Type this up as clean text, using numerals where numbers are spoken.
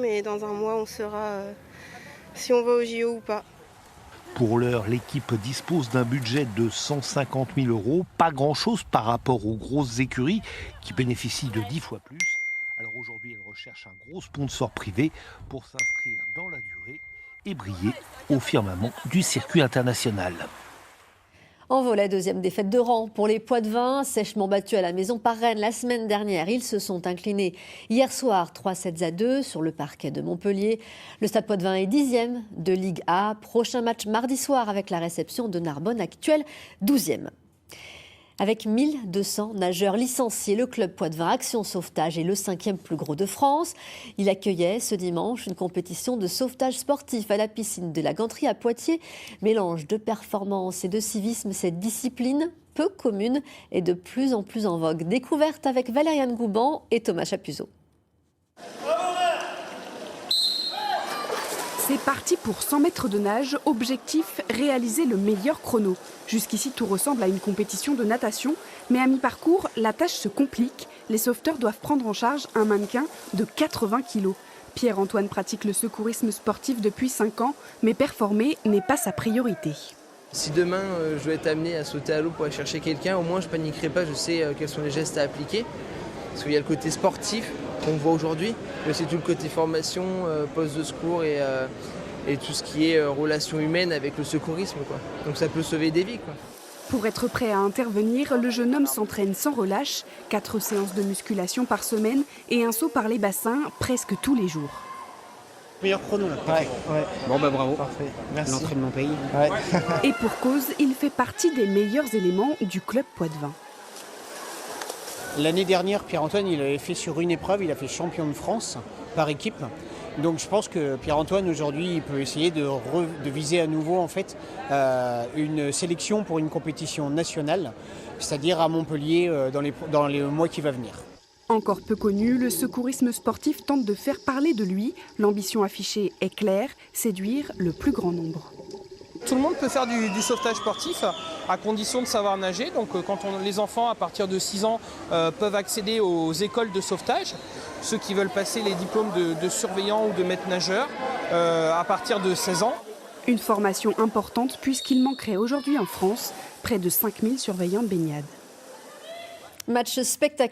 mais dans un mois, on saura si on va au JO ou pas. Pour l'heure, l'équipe dispose d'un budget de 150 000 €, pas grand-chose par rapport aux grosses écuries qui bénéficient de 10 fois plus. Alors aujourd'hui, elle recherche un gros sponsor privé pour s'inscrire dans la durée et briller au firmament du circuit international. En volley, deuxième défaite de rang pour les Poitevins, sèchement battus à la maison par Rennes la semaine dernière. Ils se sont inclinés hier soir 3-7-2 sur le parquet de Montpellier. Le Stade Poitevin est 10e de Ligue A. Prochain match mardi soir avec la réception de Narbonne, actuel 12e. Avec 1200 nageurs licenciés, le club Poitevin Action Sauvetage est le 5e plus gros de France. Il accueillait ce dimanche une compétition de sauvetage sportif à la piscine de la Ganterie à Poitiers. Mélange de performance et de civisme, cette discipline peu commune est de plus en plus en vogue. Découverte avec Valériane Gouban et Thomas Chapuzot. C'est parti pour 100 mètres de nage. Objectif, réaliser le meilleur chrono. Jusqu'ici, tout ressemble à une compétition de natation. Mais à mi-parcours, la tâche se complique. Les sauveteurs doivent prendre en charge un mannequin de 80 kg. Pierre-Antoine pratique le secourisme sportif depuis 5 ans, mais performer n'est pas sa priorité. Si demain je vais être amené à sauter à l'eau pour aller chercher quelqu'un, au moins je ne paniquerai pas, je sais quels sont les gestes à appliquer. Parce qu'il y a le côté sportif qu'on voit aujourd'hui, mais c'est tout le côté formation, poste de secours et tout ce qui est relation humaine avec le secourisme, quoi. Donc ça peut sauver des vies, quoi. Pour être prêt à intervenir, le jeune homme s'entraîne sans relâche. 4 séances de musculation par semaine et un saut par les bassins presque tous les jours. Meilleur chrono là. Ouais. Bon bah bravo. Parfait. Merci. L'entraînement paye. Ouais. Et pour cause, il fait partie des meilleurs éléments du club Poitevin. L'année dernière, Pierre-Antoine, il avait fait sur une épreuve, il a fait champion de France par équipe. Donc je pense que Pierre-Antoine aujourd'hui il peut essayer de viser à nouveau en fait une sélection pour une compétition nationale, c'est-à-dire à Montpellier dans les mois qui vont venir. Encore peu connu, le secourisme sportif tente de faire parler de lui. L'ambition affichée est claire, séduire le plus grand nombre. Tout le monde peut faire du sauvetage sportif à condition de savoir nager. Donc quand les enfants à partir de 6 ans peuvent accéder aux écoles de sauvetage, ceux qui veulent passer les diplômes de surveillant ou de maître nageur à partir de 16 ans. Une formation importante puisqu'il manquerait aujourd'hui en France près de 5000 surveillants de baignade. Match spectaculaire.